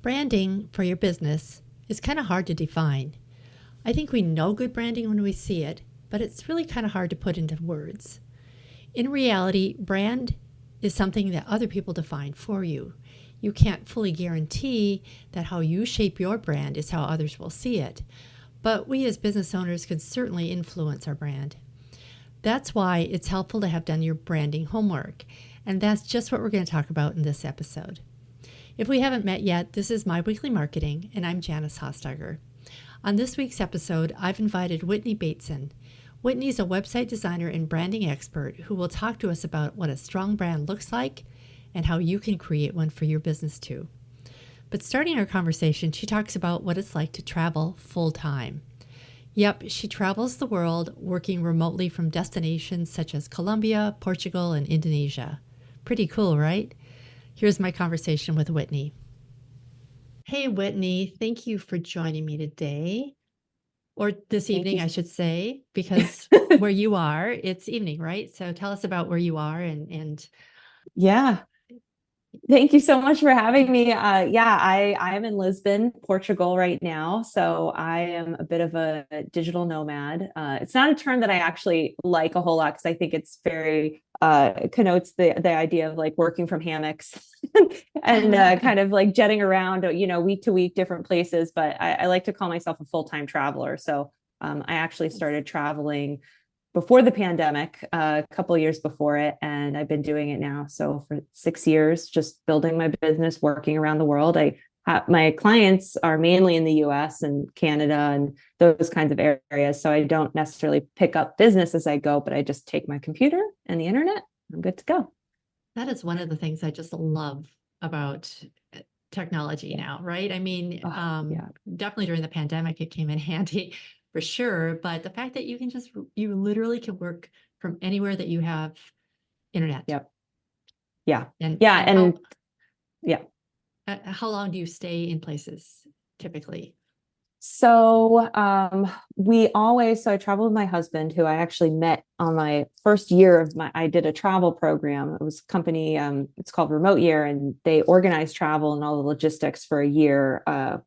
Branding for your business is kind of hard to define. I think we know good branding when we see it, but it's really kind of hard to put into words. In reality, brand is something that other people define for you. You can't fully guarantee that how you shape your brand is how others will see it, but we as business owners can certainly influence our brand. That's why it's helpful to have done your branding homework, and that's just what we're going to talk about in this episode. If we haven't met yet, this is My Weekly Marketing, and I'm Janice Hossteiger. On this week's episode, I've invited Whitney Bateson. Whitney's a website designer and branding expert who will talk to us about what a strong brand looks like and how you can create one for your business too. But starting our conversation, she talks about what it's like to travel full-time. Yep, she travels the world working remotely from destinations such as Colombia, Portugal, and Indonesia. Pretty cool, right? Here's my conversation with Whitney. Hey, Whitney, thank you for joining me today, or this Thank evening, you. I should say, because where you are, it's evening, right? So tell us about where you are and Yeah. Thank you so much for having me. I'm in Lisbon, Portugal right now. So I am a bit of a digital nomad. It's not a term that I actually like a whole lot because I think it's very connotes the idea of like working from hammocks and kind of like jetting around, week to week, different places. But I like to call myself a full-time traveler. So I actually started traveling before the pandemic, a couple of years before it, and I've been doing it now. So for 6 years, just building my business, working around the world. My clients are mainly in the US and Canada and those kinds of areas. So I don't necessarily pick up business as I go, but I just take my computer and the internet. I'm good to go. that is one of the things I just love about technology now, right? I mean, Oh, yeah. definitely during the pandemic, it came in handy for sure. But the fact that you literally can work from anywhere that you have internet. Yep. Yeah. And Yeah. and And yeah. how long do you stay in places typically? So I traveled with my husband, who I actually met on my first year I did a travel program. It was a company, it's called Remote Year, and they organize travel and all the logistics for a year,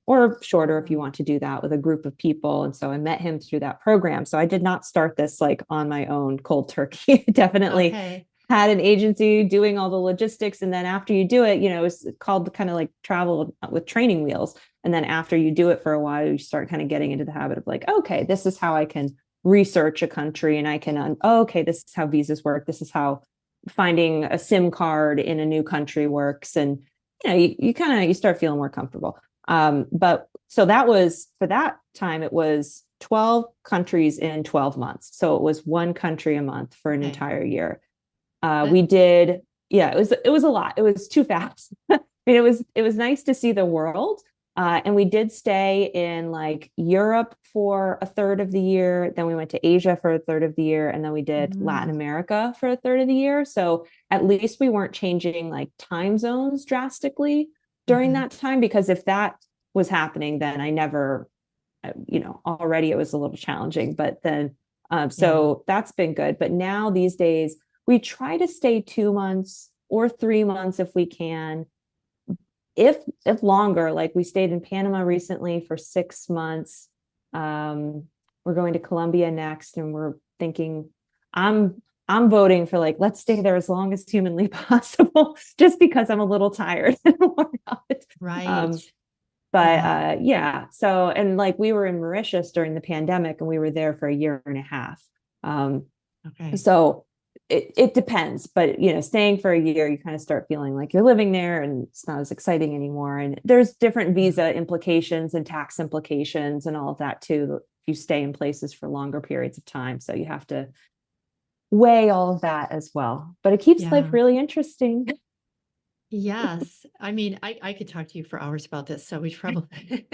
or shorter if you want to do that with a group of people. And so I met him through that program. So I did not start this like on my own cold turkey. Definitely Okay. had an agency doing all the logistics. And then after you do it, it's called kind of like travel with training wheels. And then after you do it for a while, you start kind of getting into the habit of like, okay, this is how I can research a country, and I can, okay, this is how visas work. This is how finding a SIM card in a new country works. And, you kind of, you start feeling more comfortable. But so that was, for that time, it was 12 countries in 12 months. So it was one country a month for an Okay. entire year. That, We did, yeah, it was a lot. It was too fast. I mean, it was nice to see the world. And we did stay in like Europe for a third of the year. Then we went to Asia for a third of the year. And then we did Latin mm, America for a third of the year. So at least we weren't changing like time zones drastically during mhm. that time, because if that was happening, then I never, already it was a little challenging. But then, Yeah. so that's been good. But now these days, we try to stay 2 months or 3 months if we can. If longer, like we stayed in Panama recently for 6 months. We're going to Colombia next, and we're thinking, I'm voting for like, let's stay there as long as humanly possible, just because I'm a little tired and worn out. Right. Um, but Yeah. yeah, so, and like we were in Mauritius during the pandemic, and we were there for a year and a half. Um, Okay. so it depends, but staying for a year, you kind of start feeling like you're living there and it's not as exciting anymore. And there's different Yeah. visa implications and tax implications and all of that too, if you stay in places for longer periods of time. So you have to weigh all of that as well. But it keeps life Yeah. really interesting. Yes. I mean, I could talk to you for hours about this, so we probably,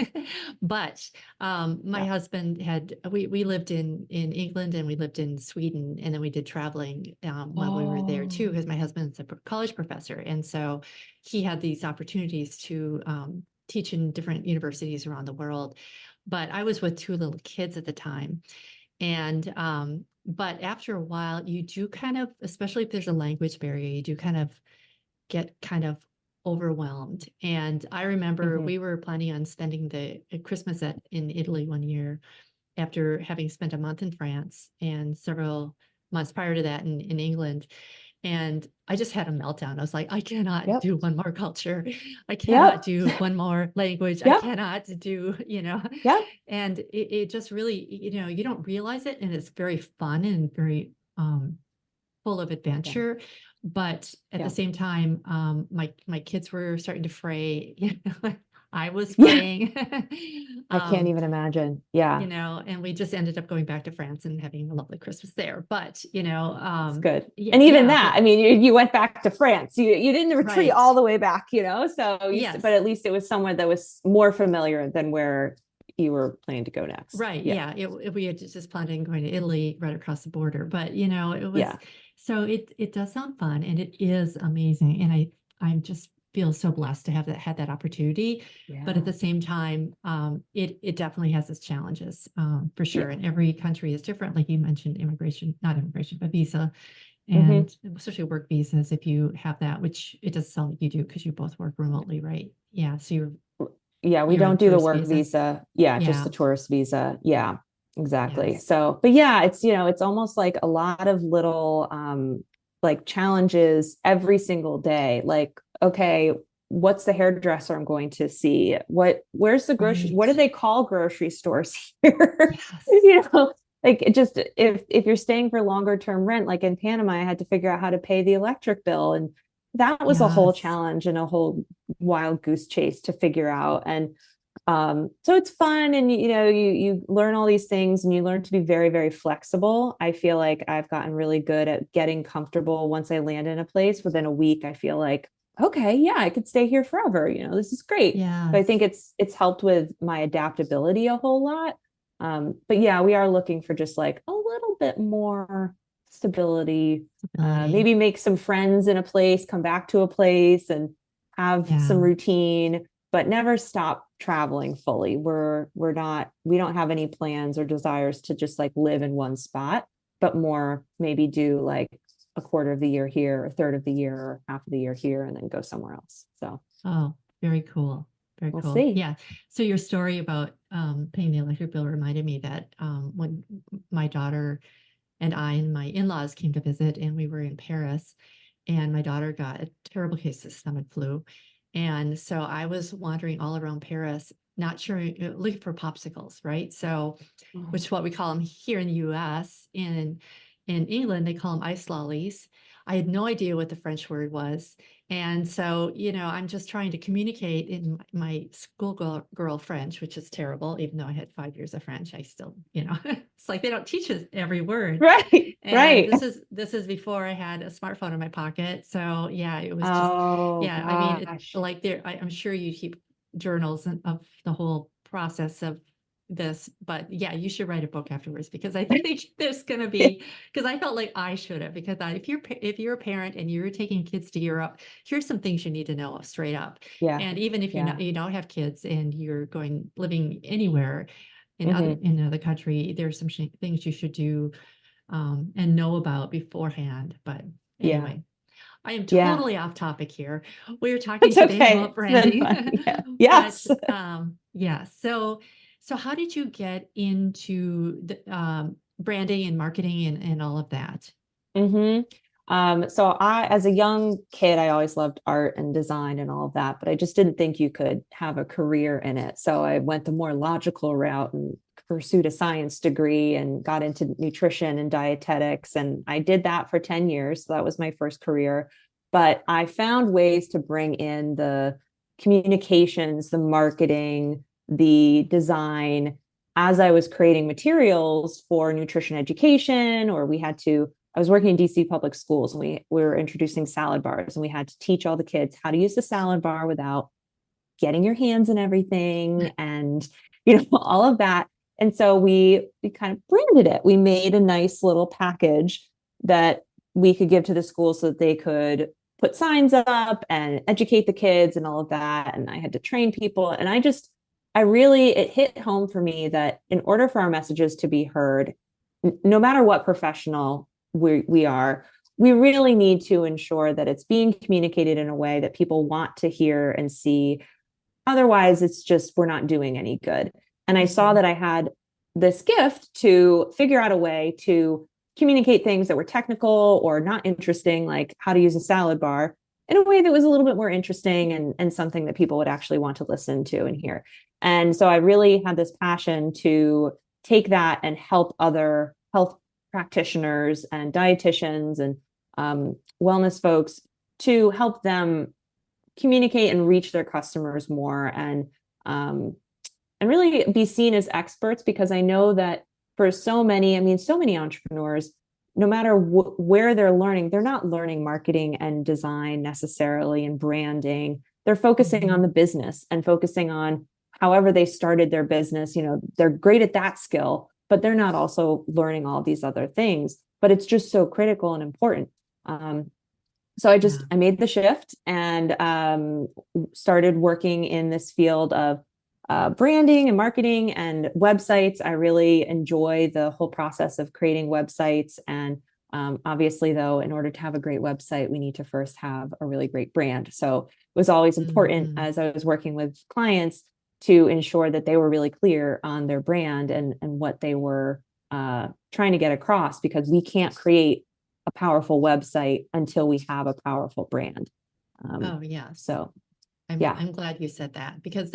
but my Yeah. husband we lived in England and we lived in Sweden, and then we did traveling while we were there too, Oh. because my husband's a college professor, and so he had these opportunities to teach in different universities around the world. But I was with two little kids at the time, and but after a while, you do kind of, especially if there's a language barrier, you do kind of get kind of overwhelmed. And I remember Mhm. we were planning on spending the Christmas in Italy one year after having spent a month in France and several months prior to that in England. And I just had a meltdown. I was like, I cannot Yep. do one more culture. I cannot Yep. do one more language. I Yep. cannot do, Yep. and it just really, you don't realize it. And it's very fun and very full of Yeah. adventure. But at the Yeah. same time, my kids were starting to fray. I was Yeah. fraying. I can't um, even imagine. Yeah. and we just ended up going back to France and having a lovely Christmas there. But It's good. yeah, And even yeah, that, but I mean, you went back to France. You didn't retreat right, all the way back, but yes, at least it was somewhere that was more familiar than where you were planning to go next. right, Yeah. yeah. We had just planned on going to Italy right across the border, but it was Yeah. so it does sound fun and it is amazing, and I just feel so blessed to have had that opportunity. But at Yeah. the same time, it definitely has its challenges, for sure. Yeah. And every country is different, like you mentioned, not immigration, but visa. Hmm. And especially work visas, if you have that, which it doesn't sound like you do because you both work remotely, right? Yeah. So Yeah, we you're on don't do the tourist work visa. visa. Yeah, just Yeah. the tourist visa. Yeah, exactly. Yes. So, but yeah, it's almost like a lot of little like challenges every single day. Like, okay, what's the hairdresser I'm going to see? Where's the grocery? What do Right. they call grocery stores here? Yes. Like it just if you're staying for longer term rent, like in Panama, I had to figure out how to pay the electric bill. And that was a whole Yes. challenge and a whole wild goose chase to figure out. And so it's fun, and you learn all these things, and you learn to be very, very flexible. I feel like I've gotten really good at getting comfortable once I land in a place. Within a week, I feel like, okay, yeah, I could stay here forever. This is great. So I think Yes. it's helped with my adaptability a whole lot. But yeah, we are looking for just like a little bit more stability. Stability. Maybe make some friends in a place, come back to a place, and have some Yeah. routine, but never stop traveling fully. We don't have any plans or desires to just like live in one spot, but more maybe do like a quarter of the year here, a third of the year, or half of the year here, and then go somewhere else. So Oh, very cool. Very we'll cool. see. Yeah. So your story about paying the electric bill reminded me that when my daughter and I and my in-laws came to visit, and we were in Paris, and my daughter got a terrible case of stomach flu. And so I was wandering all around Paris, not sure, looking for popsicles, right? So, which is what we call them here in the US. In England, they call them ice lollies. I had no idea what the French word was. And so, I'm just trying to communicate in my schoolgirl French, which is terrible. Even though I had 5 years of French, I still, it's like they don't teach us every word. Right, And right. this is before I had a smartphone in my pocket. So yeah, it was just, Oh yeah. I mean, it gosh. like I'm sure you keep journals of the whole process of this, but yeah, you should write a book afterwards, because I think there's going to be, because I felt like I should have, because if you're a parent and you're taking kids to Europe, here's some things you need to know straight up. Yeah, And even if yeah. you don't have kids and you're living anywhere Hmm. in another country, there's some things you should do, and know about beforehand. But Yeah, anyway, I am yeah. totally off topic here. We are talking It's today okay. about It's been branding, fun. Yeah. but Yes. yeah. So how did you get into the branding and marketing and all of that? Hmm. So as a young kid, I always loved art and design and all of that, but I just didn't think you could have a career in it. So I went the more logical route and pursued a science degree and got into nutrition and dietetics. And I did that for 10 years. So that was my first career. But I found ways to bring in the communications, the marketing, the design as I was creating materials for nutrition education, or I was working in DC public schools, and we were introducing salad bars, and we had to teach all the kids how to use the salad bar without getting your hands in everything, and all of that. And so we kind of branded it. We made a nice little package that we could give to the school so that they could put signs up and educate the kids and all of that. And I had to train people. And it hit home for me that in order for our messages to be heard, no matter what professional we are, we really need to ensure that it's being communicated in a way that people want to hear and see. Otherwise, it's just, we're not doing any good. And I saw that I had this gift to figure out a way to communicate things that were technical or not interesting, like how to use a salad bar, in a way that was a little bit more interesting and something that people would actually want to listen to and hear. And so I really had this passion to take that and help other health practitioners and dietitians and wellness folks, to help them communicate and reach their customers more, and really be seen as experts, because I know that for so many entrepreneurs, no matter where they're learning, they're not learning marketing and design necessarily and branding. They're focusing on the business and focusing on however they started their business. They're great at that skill, but they're not also learning all these other things. But it's just so critical and important. So I made the shift and started working in this field of branding and marketing and websites. I really enjoy the whole process of creating websites. And obviously, though, in order to have a great website, we need to first have a really great brand. So it was always important as I was working with clients to ensure that they were really clear on their brand and what they were trying to get across, because we can't create a powerful website until we have a powerful brand. So I'm glad you said that, because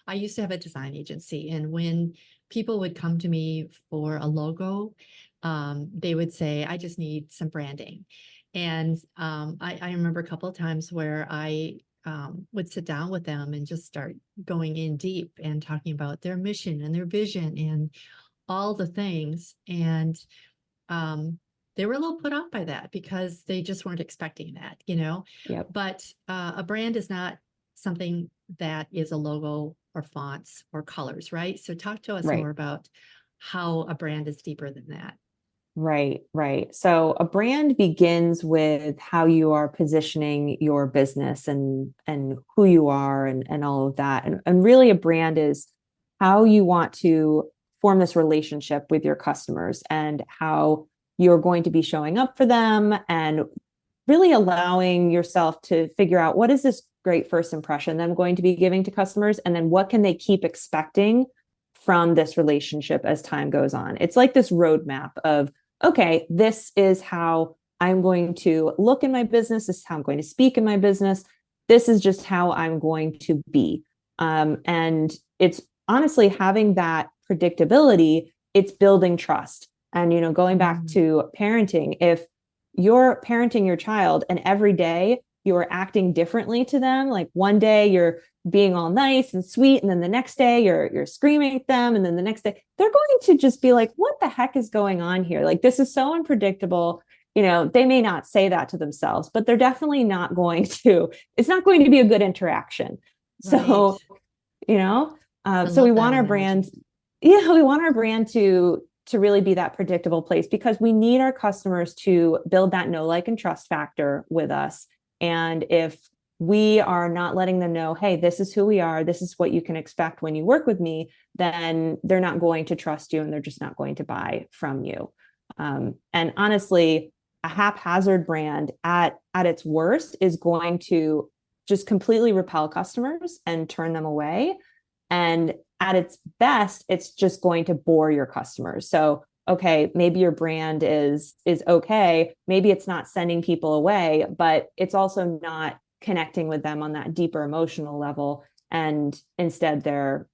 I used to have a design agency, and when people would come to me for a logo, they would say, I just need some branding. And I remember a couple of times where I would sit down with them and just start going in deep and talking about their mission and their vision and all the things. And they were a little put off by that because they just weren't expecting that, Yep. But a brand is not something that is a logo or fonts or colors, right? So talk to us more about how a brand is deeper than that. Right. So a brand begins with how you are positioning your business and who you are and all of that. And really a brand is how you want to form this relationship with your customers and how you're going to be showing up for them, and really allowing yourself to figure out, what is this great first impression that I'm going to be giving to customers? And then what can they keep expecting from this relationship as time goes on? It's like this roadmap of, okay, this is how I'm going to look in my business. This is how I'm going to speak in my business. This is just how I'm going to be. And it's honestly having that predictability, it's building trust. And, going back to parenting, if you're parenting your child and every day you're acting differently to them, like one day you're being all nice and sweet, and then the next day you're screaming at them, and then the next day they're going to just be like, what the heck is going on here? Like, this is so unpredictable. They may not say that to themselves, but they're definitely not going to, it's not going to be a good interaction. So, so we want our brand. Yeah, we want our brand to really be that predictable place, because we need our customers to build that know, like, and trust factor with us. And if we are not letting them know, hey, this is who we are, this is what you can expect when you work with me, then they're not going to trust you, and they're just not going to buy from you. And honestly, a haphazard brand at its worst is going to just completely repel customers and turn them away. And at its best, it's just going to bore your customers. So, okay, maybe your brand is okay. Maybe it's not sending people away, but it's also not connecting with them on that deeper emotional level. And instead they're,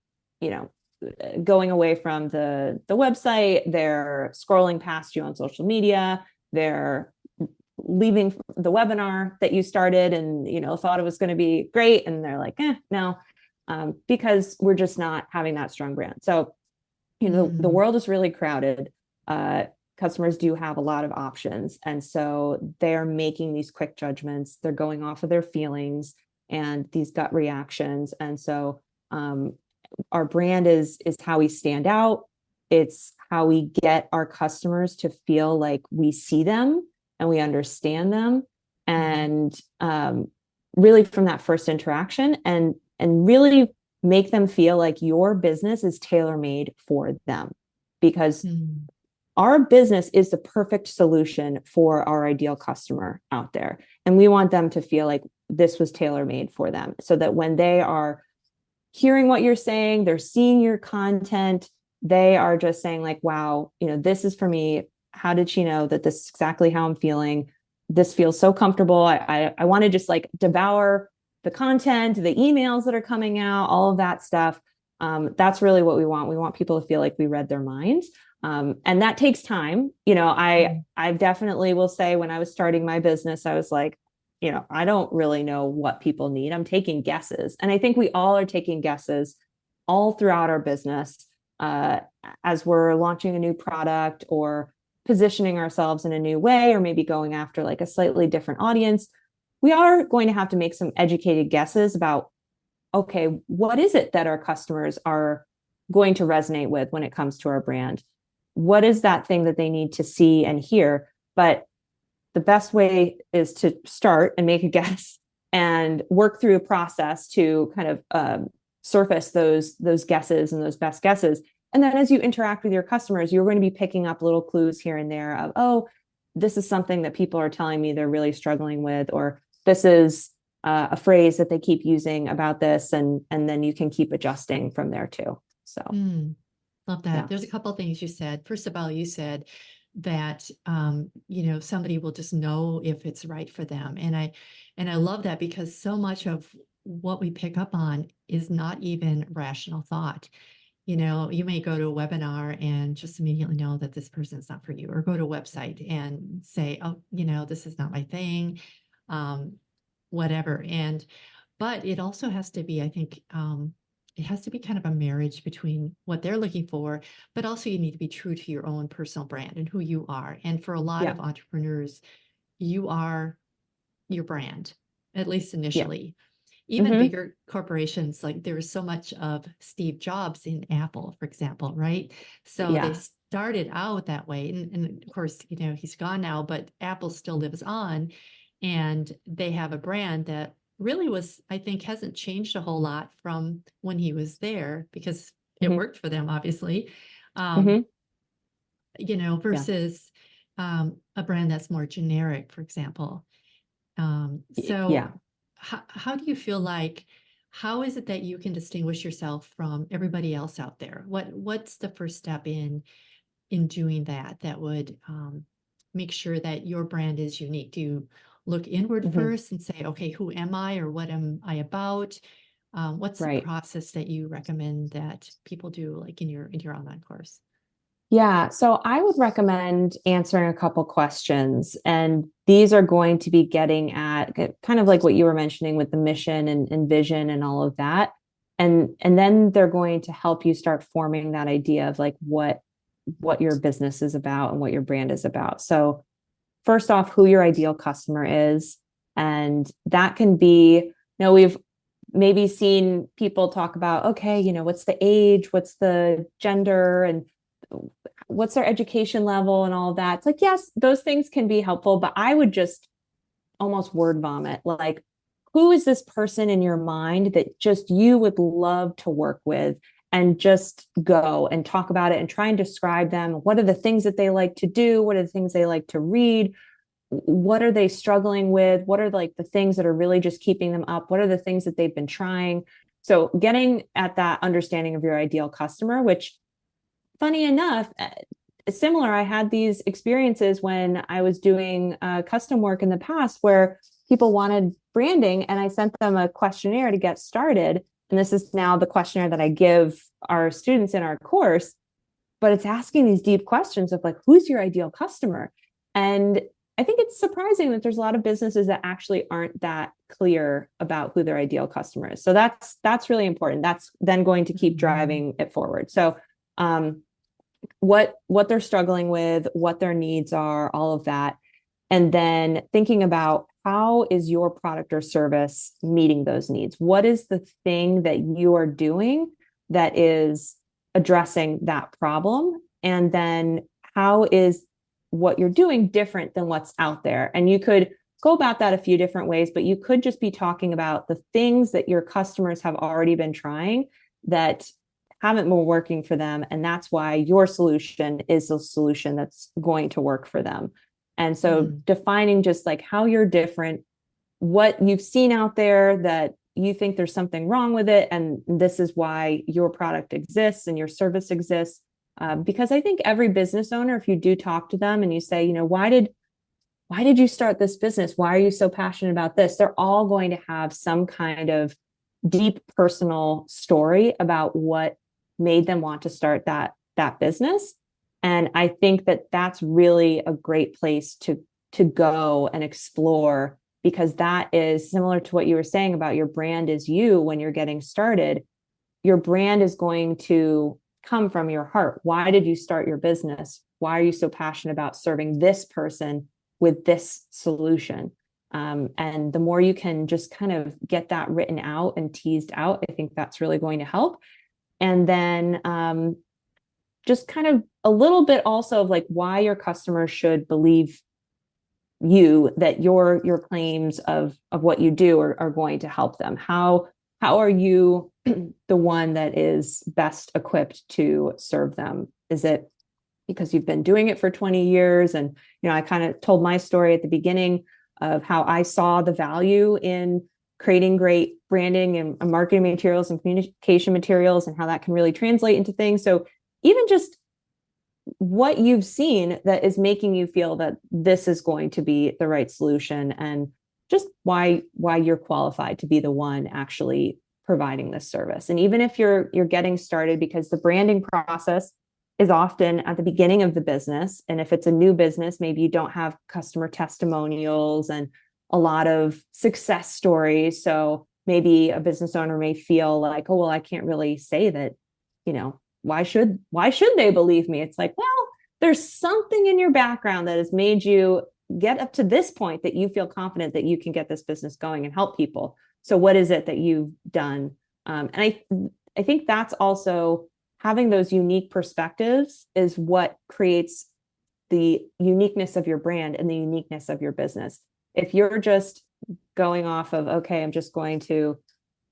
going away from the website, they're scrolling past you on social media, they're leaving the webinar that you started and, thought it was going to be great. And they're like, no. Because we're just not having that strong brand. So, the world is really crowded. Customers do have a lot of options. And so they're making these quick judgments. They're going off of their feelings and these gut reactions. And so our brand is how we stand out. It's how we get our customers to feel like we see them and we understand them. And really from that first interaction, and really make them feel like your business is tailor-made for them. Because our business is the perfect solution for our ideal customer out there. And we want them to feel like this was tailor-made for them, so that when they are hearing what you're saying, they're seeing your content, they are just saying like, wow, this is for me. How did she know that this is exactly how I'm feeling? This feels so comfortable. I want to just like devour the content, the emails that are coming out, all of that stuff. That's really what we want. We want people to feel like we read their minds. And that takes time. I definitely will say, when I was starting my business, I was like, I don't really know what people need. I'm taking guesses. And I think we all are taking guesses all throughout our business, as we're launching a new product or positioning ourselves in a new way, or maybe going after like a slightly different audience. We are going to have to make some educated guesses about, okay, what is it that our customers are going to resonate with when it comes to our brand? What is that thing that they need to see and hear? But the best way is to start and make a guess and work through a process to kind of surface those guesses and those best guesses. And then as you interact with your customers, you're going to be picking up little clues here and there of, oh, this is something that people are telling me they're really struggling with, or this is a phrase that they keep using about this. And then you can keep adjusting from there too. So. Love that. Yeah. There's a couple of things you said. First of all, you said that somebody will just know if it's right for them. And I love that, because so much of what we pick up on is not even rational thought. You may go to a webinar and just immediately know that this person's not for you, or go to a website and say, oh, this is not my thing, whatever. But it also has to be, I think, it has to be kind of a marriage between what they're looking for, but also you need to be true to your own personal brand and who you are. And for a lot of entrepreneurs, you are your brand, at least initially. Even bigger corporations, like there was so much of Steve Jobs in Apple, for example, right? So they started out that way. And of course, he's gone now, but Apple still lives on. And they have a brand that really was, I think, hasn't changed a whole lot from when he was there, because it worked for them, obviously. Versus a brand that's more generic, for example. How do you feel like, how is it that you can distinguish yourself from everybody else out there? What's the first step in doing that would make sure that your brand is unique? Do you look inward first and say, okay, who am I, or what am I about? What's the process that you recommend that people do, like in your online course? Yeah, so I would recommend answering a couple questions, and these are going to be getting at kind of like what you were mentioning with the mission and vision and all of that. And then they're going to help you start forming that idea of like what your business is about and what your brand is about. So first off, who your ideal customer is. And that can be, we've maybe seen people talk about, okay, what's the age, what's the gender, and what's their education level and all of that. It's like, yes, those things can be helpful, but I would just almost word vomit. Like, who is this person in your mind that just you would love to work with, and just go and talk about it and try and describe them. What are the things that they like to do? What are the things they like to read? What are they struggling with? What are like the things that are really just keeping them up? What are the things that they've been trying? So getting at that understanding of your ideal customer, which, funny enough, similar, I had these experiences when I was doing custom work in the past where people wanted branding, and I sent them a questionnaire to get started. And this is now the questionnaire that I give our students in our course, but it's asking these deep questions of like, who's your ideal customer? And I think it's surprising that there's a lot of businesses that actually aren't that clear about who their ideal customer is. So that's really important. That's then going to keep driving it forward. So what they're struggling with, what their needs are, all of that. And then thinking about, how is your product or service meeting those needs? What is the thing that you are doing that is addressing that problem? And then how is what you're doing different than what's out there? And you could go about that a few different ways, but you could just be talking about the things that your customers have already been trying that haven't been working for them. And that's why your solution is the solution that's going to work for them. And so defining just like how you're different, what you've seen out there that you think there's something wrong with it, and this is why your product exists and your service exists. Because I think every business owner, if you do talk to them and you say, why did you start this business? Why are you so passionate about this? They're all going to have some kind of deep personal story about what made them want to start that business. And I think that that's really a great place to go and explore, because that is similar to what you were saying about your brand is you when you're getting started. Your brand is going to come from your heart. Why did you start your business? Why are you so passionate about serving this person with this solution? And the more you can just kind of get that written out and teased out, I think that's really going to help. And then just kind of a little bit also of like why your customers should believe you, that your claims of what you do are going to help them. How are you the one that is best equipped to serve them? Is it because you've been doing it for 20 years? And, I kind of told my story at the beginning of how I saw the value in creating great branding and marketing materials and communication materials, and how that can really translate into things. So even just what you've seen that is making you feel that this is going to be the right solution, and just why you're qualified to be the one actually providing this service. And even if you're getting started, because the branding process is often at the beginning of the business. And if it's a new business, maybe you don't have customer testimonials and a lot of success stories. So maybe a business owner may feel like, oh, well, I can't really say that, why should they believe me? It's like, well, there's something in your background that has made you get up to this point that you feel confident that you can get this business going and help people. So what is it that you've done? And I think that's also having those unique perspectives is what creates the uniqueness of your brand and the uniqueness of your business. If you're just going off of, okay, I'm just going to,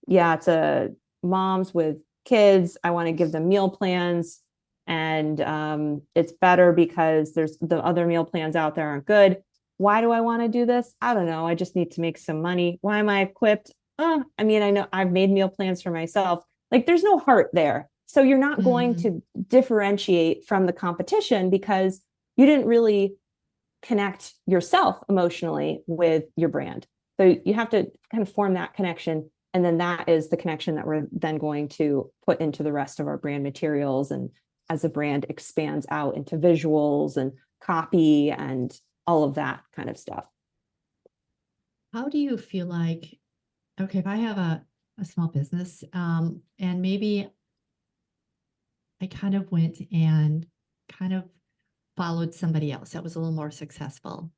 it's a moms with kids, I want to give them meal plans, and it's better because there's the other meal plans out there aren't good. Why do I want to do this? I don't know. I just need to make some money. Why am I equipped? I know I've made meal plans for myself. Like, there's no heart there. So you're not going to differentiate from the competition because you didn't really connect yourself emotionally with your brand. So you have to kind of form that connection. And then that is the connection that we're then going to put into the rest of our brand materials. And as the brand expands out into visuals and copy and all of that kind of stuff. How do you feel like, okay, if I have a small business, and maybe I kind of went and kind of followed somebody else that was a little more successful,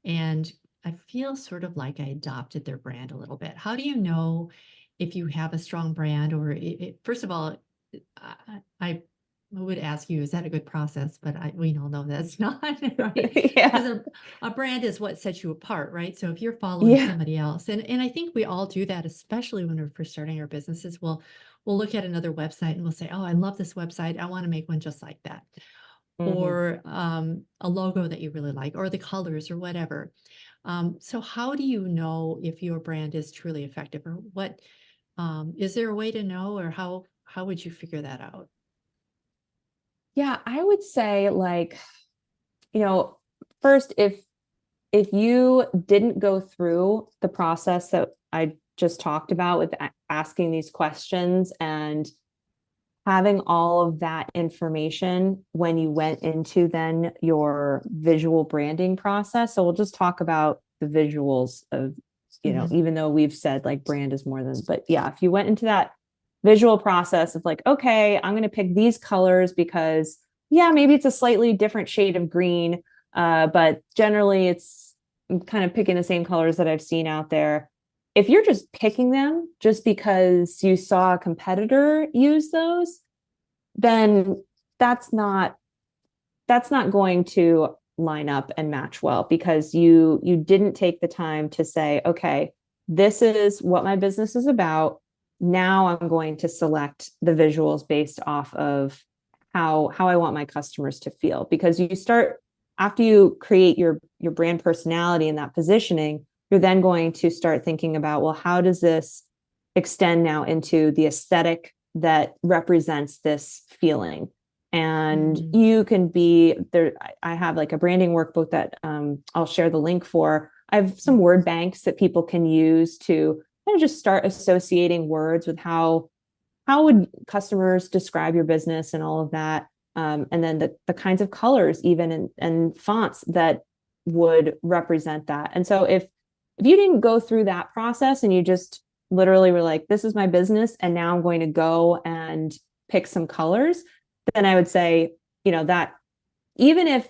and I feel sort of like I adopted their brand a little bit. How do you know if you have a strong brand, or first of all, I would ask you, is that a good process? But we all know that's not, right? Yeah. Because a brand is what sets you apart, right? So if you're following somebody else, and I think we all do that, especially when we're first starting our businesses, we'll look at another website and we'll say, oh, I love this website. I want to make one just like that. Or a logo that you really like, or the colors or whatever. So how do you know if your brand is truly effective, or what, is there a way to know, or how would you figure that out? Yeah, I would say first, if you didn't go through the process that I just talked about with asking these questions and having all of that information when you went into then your visual branding process. So we'll just talk about the visuals of, even though we've said like brand is more than, but yeah, if you went into that visual process of like, okay, I'm going to pick these colors because maybe it's a slightly different shade of green, but generally I'm kind of picking the same colors that I've seen out there. If you're just picking them just because you saw a competitor use those, then that's not going to line up and match well, because you didn't take the time to say, okay, this is what my business is about. now I'm going to select the visuals based off of how I want my customers to feel. Because you start, after you create your brand personality and that positioning, you're then going to start thinking about, well, how does this extend now into the aesthetic that represents this feeling? And you can be there. I have like a branding workbook that I'll share the link for. I have some word banks that people can use to kind of just start associating words with how would customers describe your business and all of that. And then the kinds of colors even and fonts that would represent that. And so if you didn't go through that process and you just literally were like, this is my business, and now I'm going to go and pick some colors, then I would say, that even if,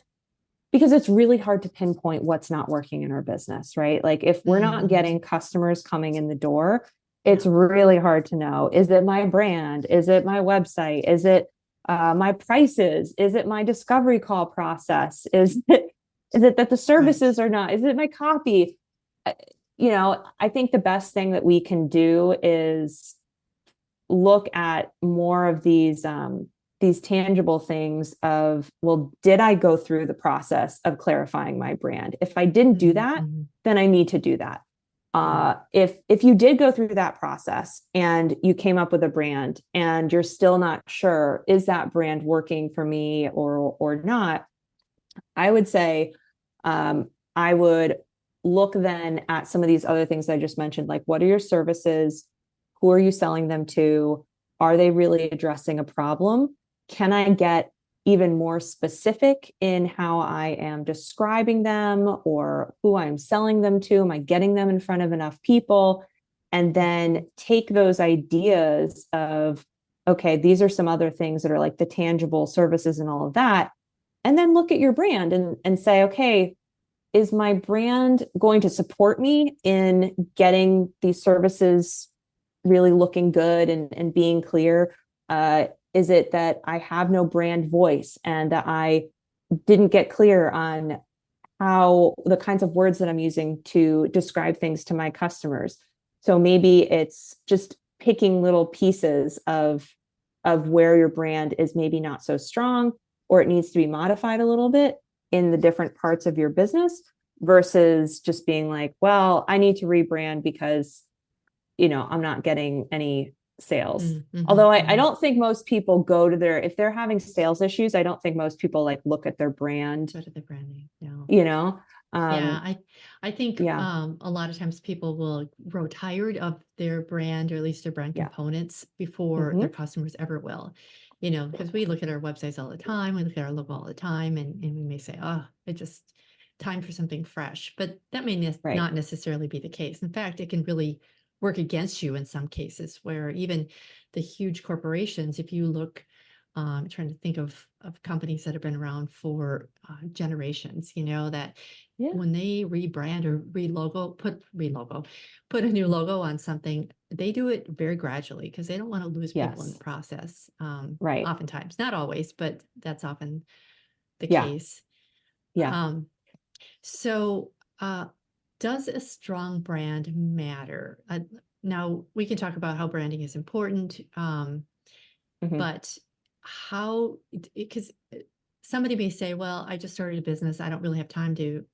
because it's really hard to pinpoint what's not working in our business, right? Like if we're not getting customers coming in the door, it's really hard to know. Is it my brand? Is it my website? Is it my prices? Is it my discovery call process? Is it that the services are not? Is it my copy? I think the best thing that we can do is look at more of these tangible things of, well, did I go through the process of clarifying my brand? If I didn't do that, then I need to do that. If you did go through that process and you came up with a brand and you're still not sure, is that brand working for me or not? I would say, I would look then at some of these other things I just mentioned, like what are your services? Who are you selling them to? Are they really addressing a problem? Can I get even more specific in how I am describing them or who I'm selling them to? Am I getting them in front of enough people? And then take those ideas of, okay, these are some other things that are like the tangible services and all of that. And then look at your brand and say, okay, is my brand going to support me in getting these services really looking good and being clear? Is it that I have no brand voice and that I didn't get clear on how the kinds of words that I'm using to describe things to my customers? So maybe it's just picking little pieces of where your brand is maybe not so strong, or it needs to be modified a little bit in the different parts of your business, versus just being like, well, I need to rebrand because I'm not getting any sales. Although I don't think most people go to if they're having sales issues, I don't think most people like look at their brand. Go to the branding. No. I think a lot of times people will grow tired of their brand, or at least their brand components, before their customers ever will. Because we look at our websites all the time, we look at our logo all the time, and we may say, oh, it's just time for something fresh. But that may not necessarily be the case. In fact, it can really work against you in some cases, where even the huge corporations, if you look, I'm trying to think of companies that have been around for generations, that when they rebrand or put a new logo on something, they do it very gradually because they don't want to lose people in the process. Oftentimes, not always, but that's often the case. So, does a strong brand matter? Now, we can talk about how branding is important, but how, because somebody may say, well, I just started a business. I don't really have time to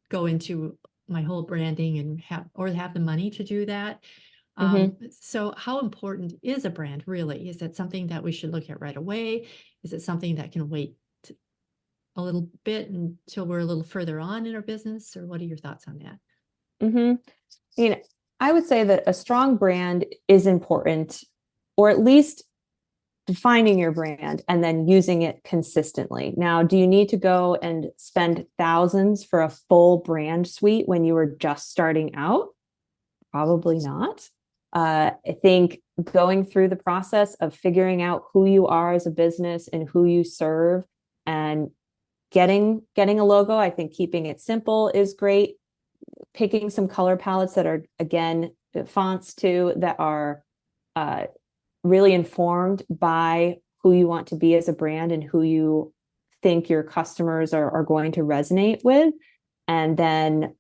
go into my whole branding and have the money to do that. So how important is a brand really? Is it something that we should look at right away? Is it something that can wait a little bit until we're a little further on in our business? Or what are your thoughts on that? I would say that a strong brand is important, or at least defining your brand and then using it consistently. Now, do you need to go and spend thousands for a full brand suite when you were just starting out? Probably not. I think going through the process of figuring out who you are as a business and who you serve, and getting a logo, I think keeping it simple is great. Picking some color palettes that are, again, fonts too, that are really informed by who you want to be as a brand and who you think your customers are going to resonate with. And then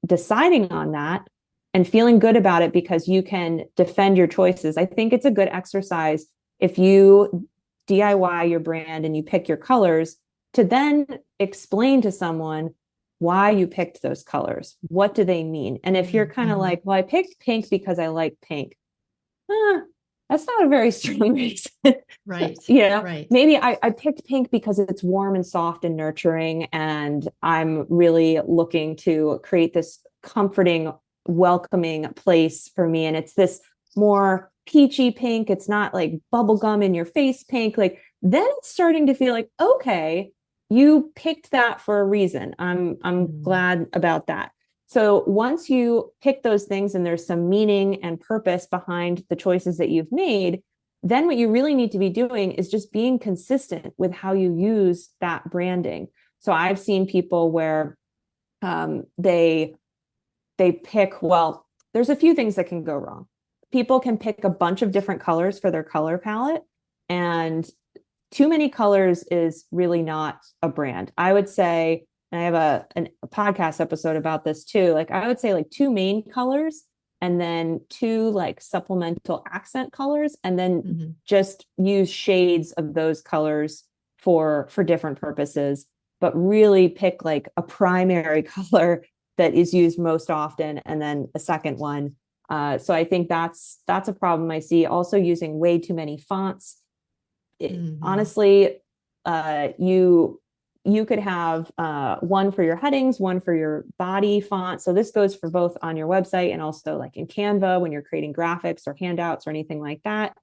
deciding on that, and feeling good about it because you can defend your choices. I think it's a good exercise if you DIY your brand and you pick your colors to then explain to someone why you picked those colors. What do they mean? And if you're kind of like, well, I picked pink because I like pink. That's not a very strong reason. Right. Right. Maybe I picked pink because it's warm and soft and nurturing, and I'm really looking to create this comforting, welcoming place for me. And it's this more peachy pink. It's not like bubblegum in your face pink. Like, then it's starting to feel like, okay, you picked that for a reason. I'm glad about that. So once you pick those things and there's some meaning and purpose behind the choices that you've made, then what you really need to be doing is just being consistent with how you use that branding. So I've seen people where they pick, well, there's a few things that can go wrong. People can pick a bunch of different colors for their color palette, and too many colors is really not a brand. I would say, and I have a podcast episode about this too. Like, I would say like 2 main colors and then 2 like supplemental accent colors, and then just use shades of those colors for different purposes, but really pick like a primary color that is used most often and then a second one. So I think that's a problem I see. Also, using way too many fonts. Honestly, you could have one for your headings, one for your body font. So this goes for both on your website and also like in Canva when you're creating graphics or handouts or anything like that.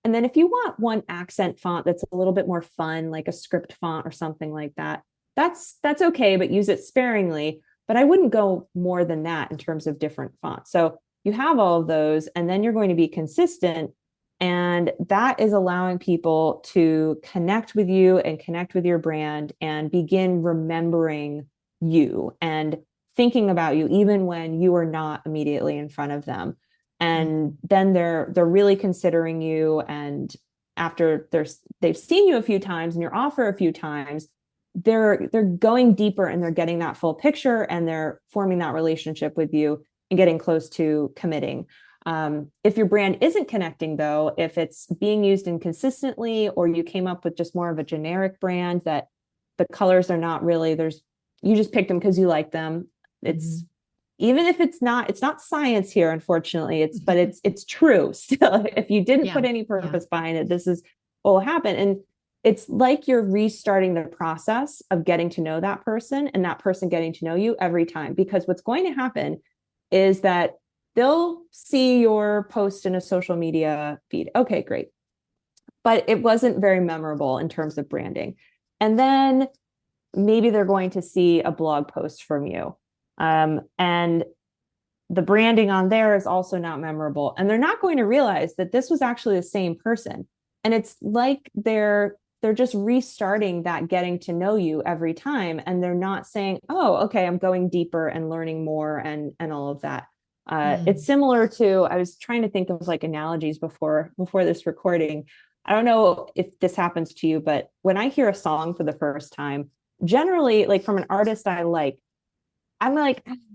And then if you want one accent font that's a little bit more fun, like a script font or something like that, that's okay, but use it sparingly. But I wouldn't go more than that in terms of different fonts. So you have all of those, and then you're going to be consistent. And that is allowing people to connect with you and connect with your brand and begin remembering you and thinking about you, even when you are not immediately in front of them. And then they're really considering you. And after they've seen you a few times and your offer a few times, they're going deeper and they're getting that full picture and they're forming that relationship with you and getting close to committing. If your brand isn't connecting, though, if it's being used inconsistently, or you came up with just more of a generic brand that the colors are not really, you just picked them because you like them. It's even if it's not science here, unfortunately, but it's true still. If you didn't put any purpose behind it, this is what will happen. And it's like you're restarting the process of getting to know that person and that person getting to know you every time, because what's going to happen is that they'll see your post in a social media feed. Okay, great. But it wasn't very memorable in terms of branding. And then maybe they're going to see a blog post from you. And the branding on there is also not memorable. And they're not going to realize that this was actually the same person. And it's like they're just restarting that getting to know you every time. And they're not saying, oh, okay, I'm going deeper and learning more and all of that. It's similar to, I was trying to think of like analogies before this recording. I don't know if this happens to you, but when I hear a song for the first time, generally, like from an artist I'm like, I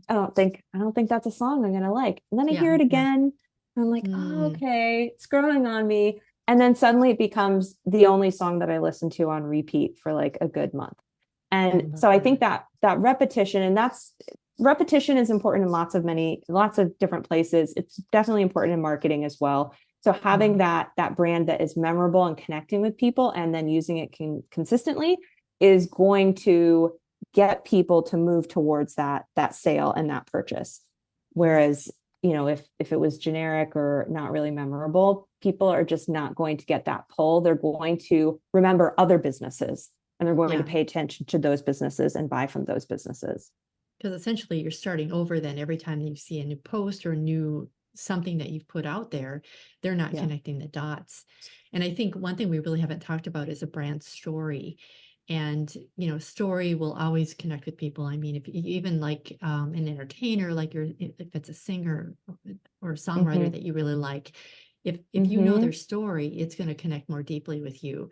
don't think that's a song I'm going to like. And then I hear it again. And I'm like, oh, okay, it's growing on me. And then suddenly it becomes the only song that I listen to on repeat for like a good month. And so I think that repetition, and repetition is important in lots of different places. It's definitely important in marketing as well. So having that brand that is memorable and connecting with people and then using it consistently is going to get people to move towards that sale and that purchase. Whereas, if it was generic or not really memorable, people are just not going to get that pull. They're going to remember other businesses and they're going to pay attention to those businesses and buy from those businesses. Because essentially you're starting over then every time you see a new post or something that you've put out there, they're not connecting the dots. And I think one thing we really haven't talked about is a brand story. And, story will always connect with people. I mean, if you even like an entertainer, like if it's a singer or a songwriter that you really like, if you know their story, it's going to connect more deeply with you.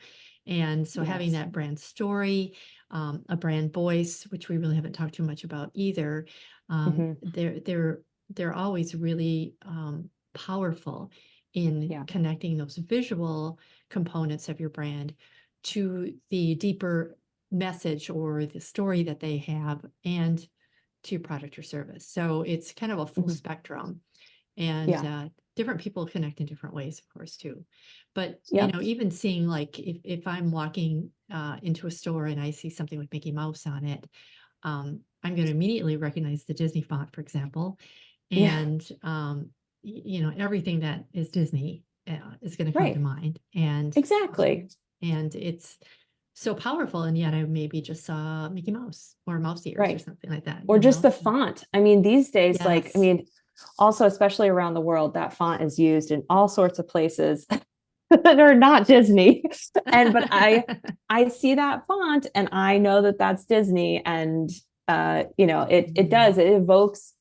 And so having that brand story, a brand voice, which we really haven't talked too much about either, they're they're always really powerful in connecting those visual components of your brand to the deeper message or the story that they have and to your product or service. So it's kind of a full spectrum, and different people connect in different ways, of course, too. But, even seeing, like, if I'm walking into a store and I see something with Mickey Mouse on it, I'm going to immediately recognize the Disney font, for example. And, everything that is Disney is going to come to mind. And exactly. And it's so powerful. And yet I maybe just saw Mickey Mouse or mouse ears or something like that. Or just the font. I mean, these days, Yes. also, especially around the world, that font is used in all sorts of places that are not Disney. But I see that font and I know that that's Disney. And, it evokes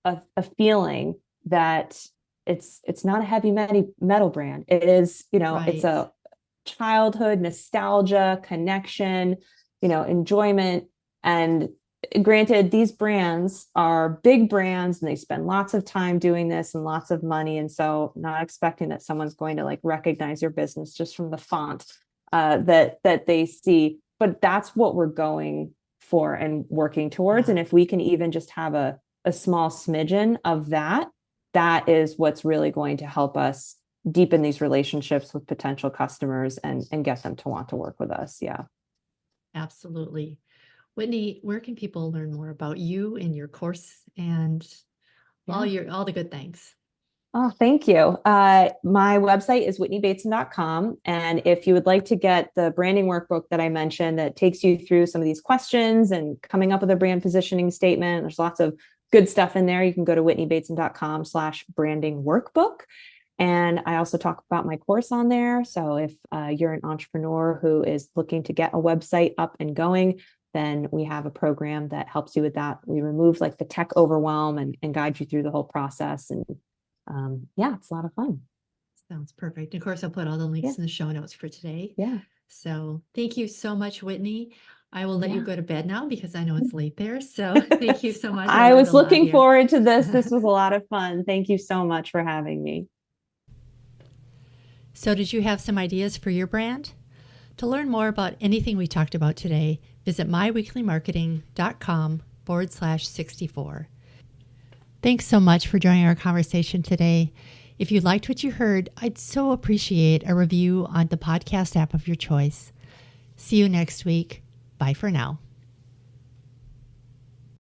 a feeling that it's not a heavy metal brand. It is, it's a childhood nostalgia, connection, enjoyment. And granted, these brands are big brands and they spend lots of time doing this and lots of money. And so not expecting that someone's going to like recognize your business just from the font that they see. But that's what we're going for and working towards. And if we can even just have a small smidgen of that, that is what's really going to help us deepen these relationships with potential customers and get them to want to work with us. Yeah. Absolutely. Whitney, where can people learn more about you and your course and all the good things? Oh, thank you. My website is whitneybateson.com. And if you would like to get the branding workbook that I mentioned that takes you through some of these questions and coming up with a brand positioning statement, there's lots of good stuff in there. You can go to whitneybateson.com/branding workbook. And I also talk about my course on there. So if you're an entrepreneur who is looking to get a website up and going, then we have a program that helps you with that. We remove like the tech overwhelm and guide you through the whole process. And it's a lot of fun. Sounds perfect. Of course, I'll put all the links in the show notes for today. Yeah. So thank you so much, Whitney. I will let you go to bed now because I know it's late there. So thank you so much. I was looking forward to this. This was a lot of fun. Thank you so much for having me. So did you have some ideas for your brand? To learn more about anything we talked about today, visit myweeklymarketing.com/64. Thanks so much for joining our conversation today. If you liked what you heard, I'd so appreciate a review on the podcast app of your choice. See you next week. Bye for now.